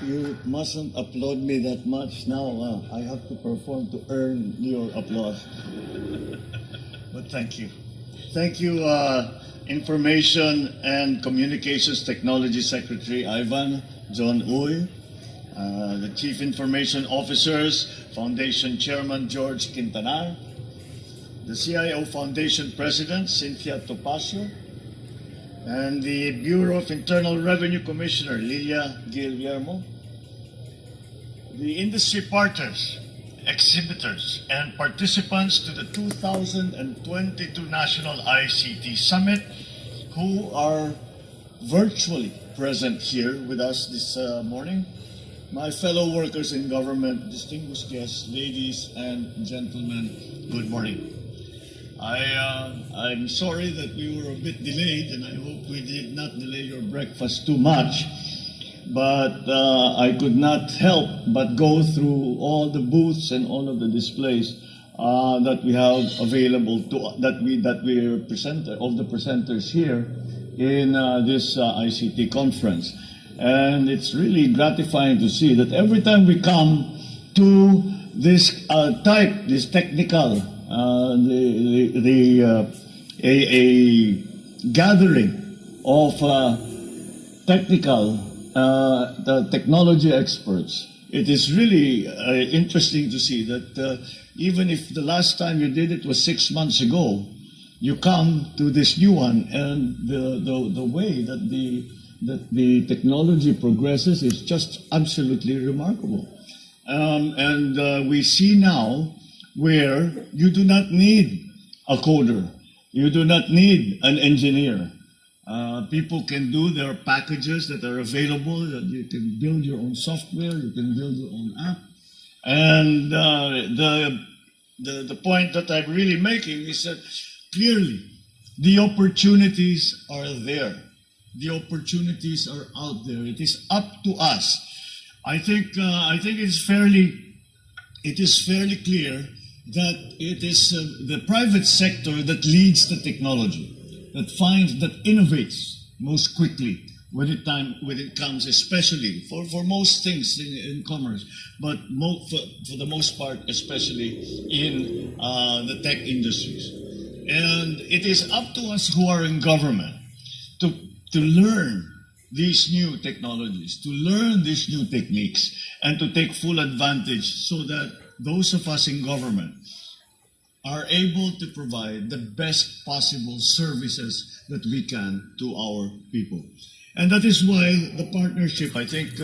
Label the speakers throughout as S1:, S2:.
S1: You mustn't applaud me that much now. I have to perform to earn your applause. But thank you. Thank you, Information and Communications Technology Secretary Ivan John Uy, the Chief Information Officers, Foundation Chairman George Quintanar, the CIO Foundation President Cynthia Topacio, and the Bureau of Internal Revenue Commissioner Lilia Guillermo, the industry partners, exhibitors, and participants to the 2022 National ICT Summit who are virtually present here with us this morning, my fellow workers in government, distinguished guests, ladies and gentlemen, good morning. I'm sorry that we were a bit delayed, and I hope we did not delay your breakfast too much. But I could not help but go through all the booths and all of the displays that we have available to that we are presenters here in this ICT conference, and it's really gratifying to see that every time we come to this this technical. A gathering of technical the technology experts. It is really interesting to see that even if the last time you did it was 6 months ago, you come to this new one, and the way that the technology progresses is just absolutely remarkable. And we see now where you do not need a coder, you do not need an engineer. People can do their packages that are available, that you can build your own software, you can build your own app. And the point that I'm really making is that clearly the opportunities are there. The opportunities are out there. It is up to us. I think it is fairly clear that it is the private sector that leads the technology, that innovates most quickly when it comes, especially for most things in commerce, but for the most part, especially in the tech industries. And it is up to us who are in government to learn these new technologies, to learn these new techniques, and to take full advantage so that those of us in government are able to provide the best possible services that we can to our people. And that is why the partnership, I think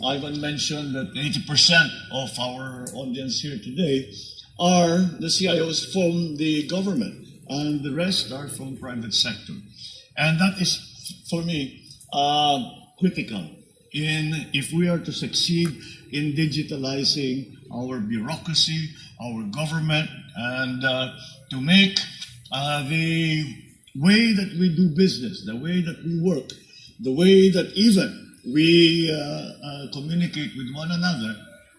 S1: Ivan mentioned that 80% of our audience here today are the CIOs from the government, and the rest are from private sector. And that is, for me, critical if we are to succeed in digitalizing our bureaucracy, our government, and to make the way that we do business, the way that we work, the way that even we communicate with one another,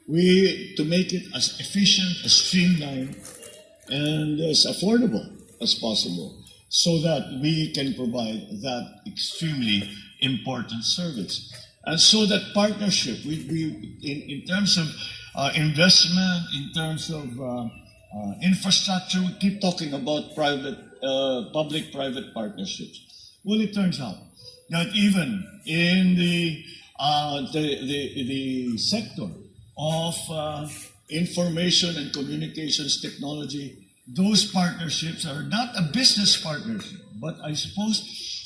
S1: to make it as efficient, as streamlined, and as affordable as possible, so that we can provide that extremely important service. And so that partnership, in terms of investment, in terms of infrastructure, we keep talking about public-private partnerships. Well, it turns out that even in the sector of information and communications technology, those partnerships are not a business partnership, but I suppose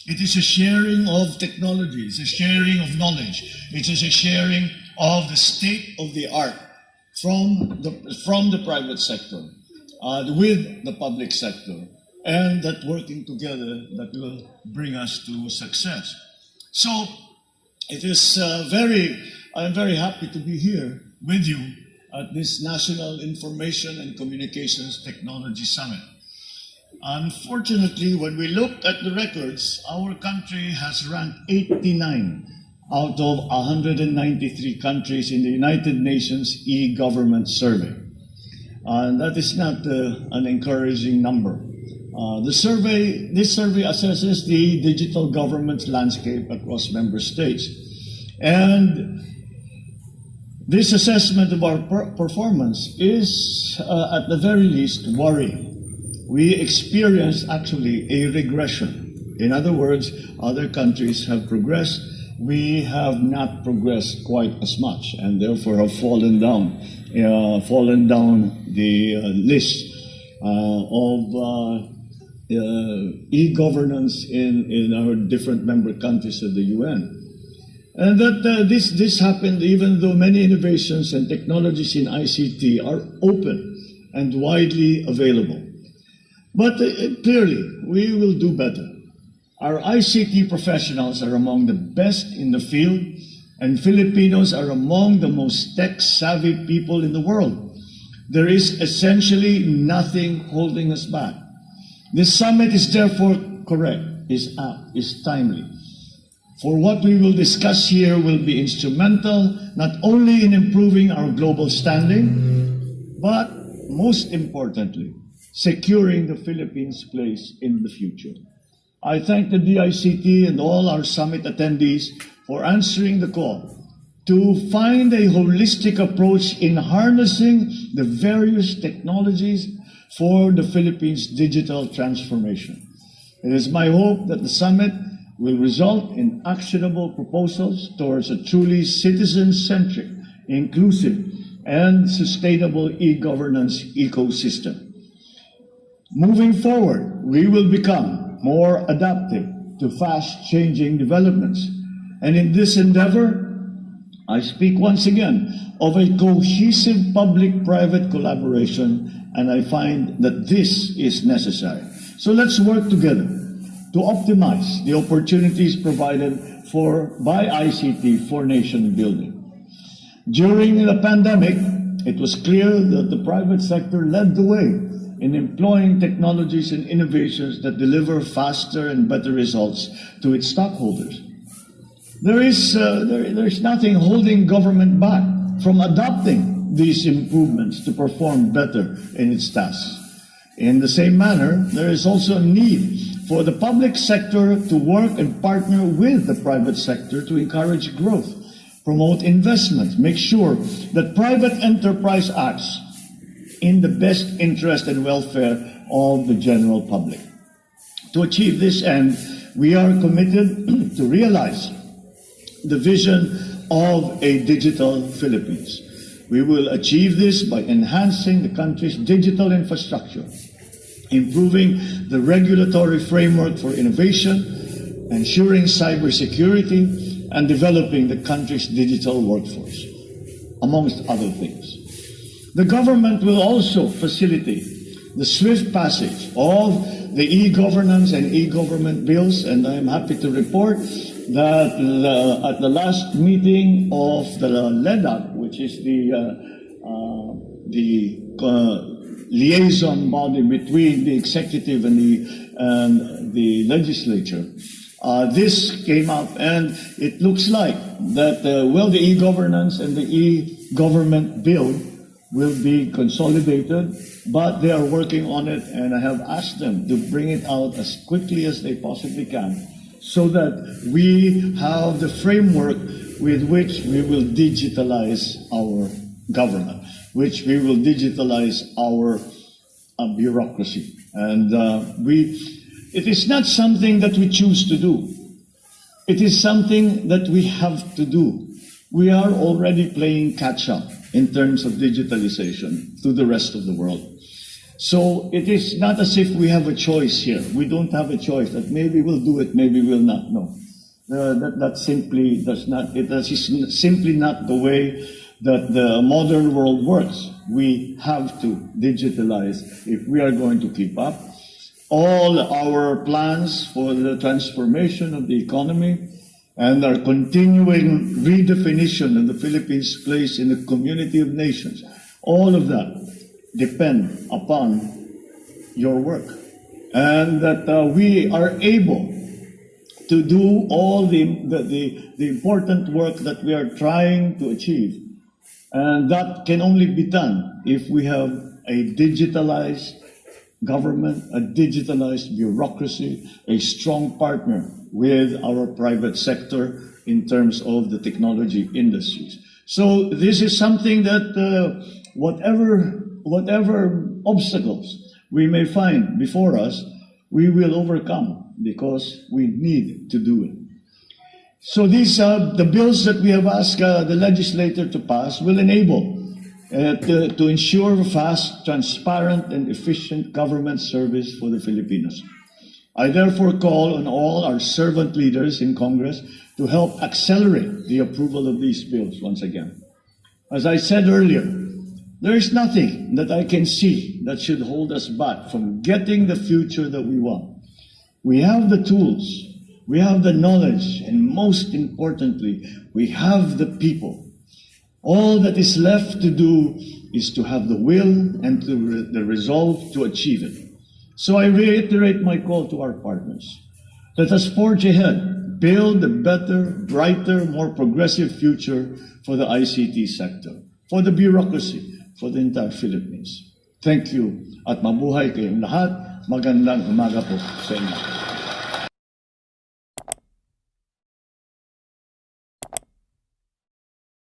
S1: it is a sharing of technology, it's a sharing of knowledge, it is a sharing of the state of the art from the private sector with the public sector, and that working together that will bring us to success. So it is I'm very happy to be here with you at this National Information and Communications Technology Summit. Unfortunately, when we look at the records, our country has ranked 89 out of 193 countries in the United Nations e-government survey. And that is not an encouraging number. This survey assesses the digital government landscape across member states. And this assessment of our performance is, at the very least, worrying. We experienced actually a regression. In other words, other countries have progressed. We have not progressed quite as much, and therefore have fallen down the list of e-governance in our different member countries of the UN. And that this happened even though many innovations and technologies in ICT are open and widely available. But clearly, we will do better. Our ICT professionals are among the best in the field, and Filipinos are among the most tech-savvy people in the world. There is essentially nothing holding us back. This summit is therefore correct, is apt, is timely. For what we will discuss here will be instrumental not only in improving our global standing, but most importantly, securing the Philippines' place in the future. I thank the DICT and all our summit attendees for answering the call to find a holistic approach in harnessing the various technologies for the Philippines' digital transformation. It is my hope that the summit will result in actionable proposals towards a truly citizen-centric, inclusive, and sustainable e-governance ecosystem. Moving forward, we will become more adaptive to fast-changing developments. And in this endeavor, I speak once again of a cohesive public-private collaboration, and I find that this is necessary. So let's work together to optimize the opportunities provided by ICT for nation building. During the pandemic, it was clear that the private sector led the way in employing technologies and innovations that deliver faster and better results to its stockholders. There's nothing holding government back from adopting these improvements to perform better in its tasks. In the same manner, there is also a need for the public sector to work and partner with the private sector to encourage growth, promote investment, make sure that private enterprise acts in the best interest and welfare of the general public. To achieve this end, we are committed to realize the vision of a digital Philippines. We will achieve this by enhancing the country's digital infrastructure, improving the regulatory framework for innovation, ensuring cybersecurity, and developing the country's digital workforce, amongst other things. The government will also facilitate the swift passage of the e-governance and e-government bills, and I am happy to report that at the last meeting of the LEDAC, which is the liaison body between the executive and the legislature, this came up, and it looks like that the e-governance and the e-government bill will be consolidated, but they are working on it, and I have asked them to bring it out as quickly as they possibly can, so that we have the framework with which we will digitalize our government, which we will digitalize our bureaucracy. And it is not something that we choose to do. It is something that we have to do. We are already playing catch-up in terms of digitalization to the rest of the world. So it is not as if we have a choice here. We don't have a choice that maybe we'll do it, maybe we'll not. No, that simply does not. It is simply not the way that the modern world works. We have to digitalize if we are going to keep up. All our plans for the transformation of the economy and our continuing redefinition of the Philippines' place in the community of nations, all of that depend upon your work, and that we are able to do all the important work that we are trying to achieve. And that can only be done if we have a digitalized government, a digitalized bureaucracy, a strong partner with our private sector in terms of the technology industries. So this is something that whatever obstacles we may find before us, we will overcome because we need to do it. So these the bills that we have asked the legislature to pass will enable to ensure fast, transparent, and efficient government service for the Filipinos. I therefore call on all our servant leaders in Congress to help accelerate the approval of these bills once again. As I said earlier, there is nothing that I can see that should hold us back from getting the future that we want. We have the tools, we have the knowledge, and most importantly, we have the people. All that is left to do is to have the will and the resolve to achieve it. So I reiterate my call to our partners. Let us forge ahead, build a better, brighter, more progressive future for the ICT sector, for the bureaucracy, for the entire Philippines. Thank you at mabuhay kayong lahat. Magandang umaga po sa inyo.